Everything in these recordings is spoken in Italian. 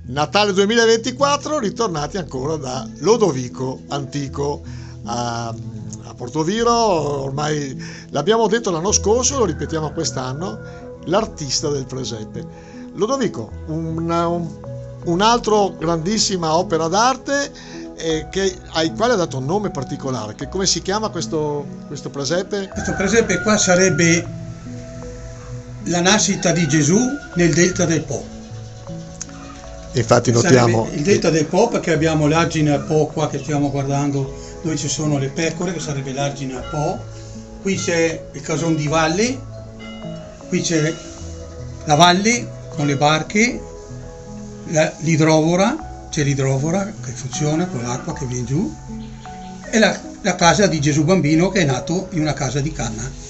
Natale 2024, ritornati ancora da Lodovico Antico a Portoviro. Ormai l'abbiamo detto l'anno scorso, lo ripetiamo quest'anno, l'artista del presepe. Lodovico, un'altra grandissima opera d'arte ai quali ha dato un nome particolare. Come si chiama questo presepe? Questo presepe qua sarebbe la nascita di Gesù nel delta del Po. Infatti notiamo il delta del Po, perché abbiamo l'argine al Po qua che stiamo guardando, dove ci sono le pecore, che sarebbe l'argine al Po. Qui c'è il cason di valle, qui c'è la valle con le barche, l'idrovora, c'è l'idrovora che funziona con l'acqua che viene giù, e la casa di Gesù bambino che è nato in una casa di canna.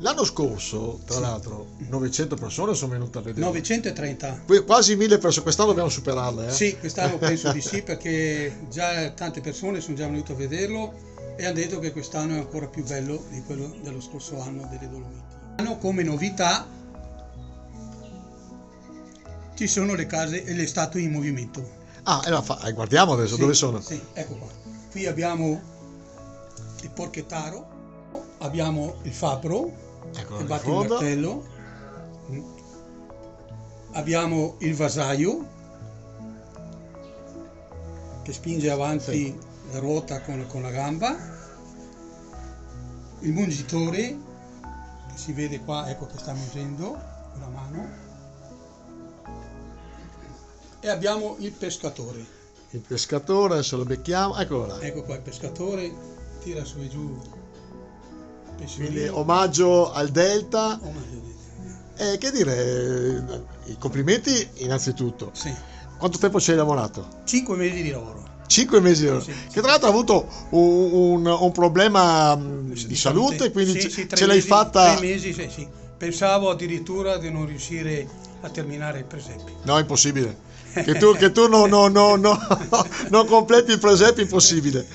L'anno scorso, tra l'altro, 900 persone sono venute a vedere. 930. Quasi 1000 persone, quest'anno dobbiamo superarle. Sì, quest'anno penso di sì, perché già tante persone sono già venute a vederlo e hanno detto che quest'anno è ancora più bello di quello dello scorso anno delle Dolomiti. Come novità ci sono le case e le statue in movimento. Guardiamo adesso, sì, dove sono? Sì, ecco qua. Qui abbiamo il porchettaro, abbiamo il fabbro, che batte il martello, abbiamo il vasaio che spinge avanti la ruota con la gamba, il mungitore che si vede qua, ecco che sta mungendo con la mano, e abbiamo il pescatore. Il pescatore, adesso lo becchiamo, eccolo là. Ecco qua il pescatore, tira su e giù. Quindi omaggio al Delta. Che dire, i complimenti innanzitutto. Sì. Quanto tempo ci hai lavorato? 5 mesi di lavoro. 5 mesi di lavoro. Sì, che tra l'altro ha avuto un problema di salute, quindi ce l'hai fatta. 3 mesi, sì. Pensavo addirittura di non riuscire a terminare il presepe. No, impossibile. Che tu non completi il presepe, impossibile.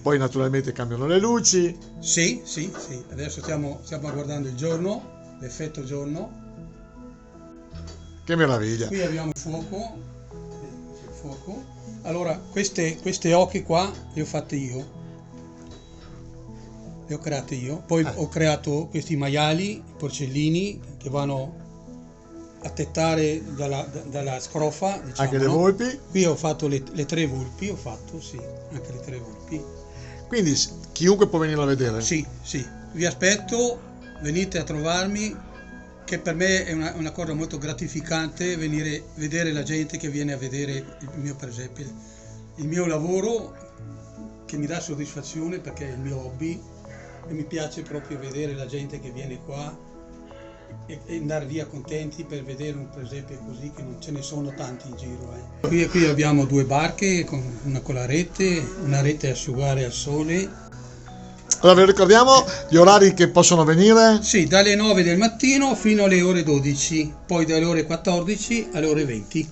Poi naturalmente cambiano le luci. Sì. Adesso stiamo guardando il giorno, l'effetto giorno. Che meraviglia. Qui abbiamo il fuoco. Allora, queste occhi qua le ho fatte io. Le ho create io. Poi ho creato questi maiali, porcellini, che vanno a tettare dalla scrofa, diciamo, anche le volpi. Qui ho fatto le 3 volpi, anche le 3 volpi. Quindi chiunque può venire a vedere? Sì, vi aspetto, venite a trovarmi, che per me è una cosa molto gratificante vedere la gente che viene a vedere il mio presepe, il mio lavoro, che mi dà soddisfazione perché è il mio hobby, e mi piace proprio vedere la gente che viene qua e andare via contenti per vedere un presepe così, che non ce ne sono tanti in giro. Qui abbiamo 2 barche con la rete, una rete a asciugare al sole. Allora vi ricordiamo gli orari che possono venire? Sì, dalle 9 del mattino fino alle ore 12, poi dalle ore 14 alle ore 20.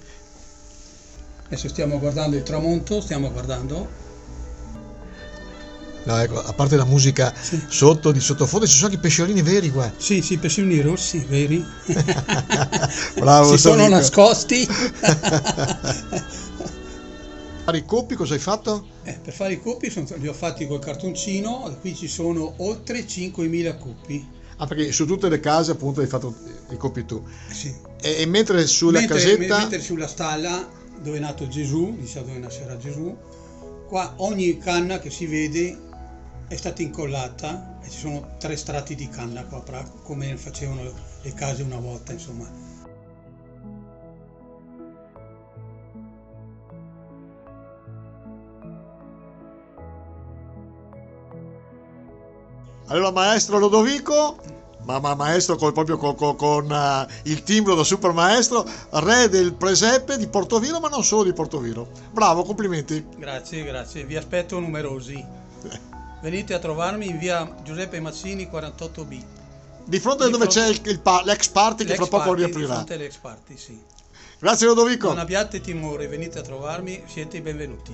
Adesso stiamo guardando il tramonto, No, ecco, a parte la musica sotto, di sottofondo, ci sono anche i pesciolini veri qua. Sì, pesciolini rossi, veri. Bravo, si sono nascosti. Fare i coppi, cosa hai fatto? Per fare i coppi li ho fatti col cartoncino, qui ci sono oltre 5.000 coppi. Perché su tutte le case appunto hai fatto i coppi tu. Sì. E mentre sulla casetta... Mentre sulla stalla dove è nato Gesù, diciamo dove nascerà Gesù, qua ogni canna che si vede è stata incollata e ci sono 3 strati di canna qua, come facevano le case una volta, insomma. Allora maestro Lodovico, maestro proprio con il timbro da super maestro, re del presepe di Portoviro, ma non solo di Portoviro. Bravo, complimenti. Grazie, vi aspetto numerosi. Venite a trovarmi in via Giuseppe Mazzini 48B. Di fronte a dove c'è l'ex party che fra poco riaprirà. Di fronte all'ex party, sì. Grazie Lodovico. Non abbiate timore, venite a trovarmi, siete i benvenuti.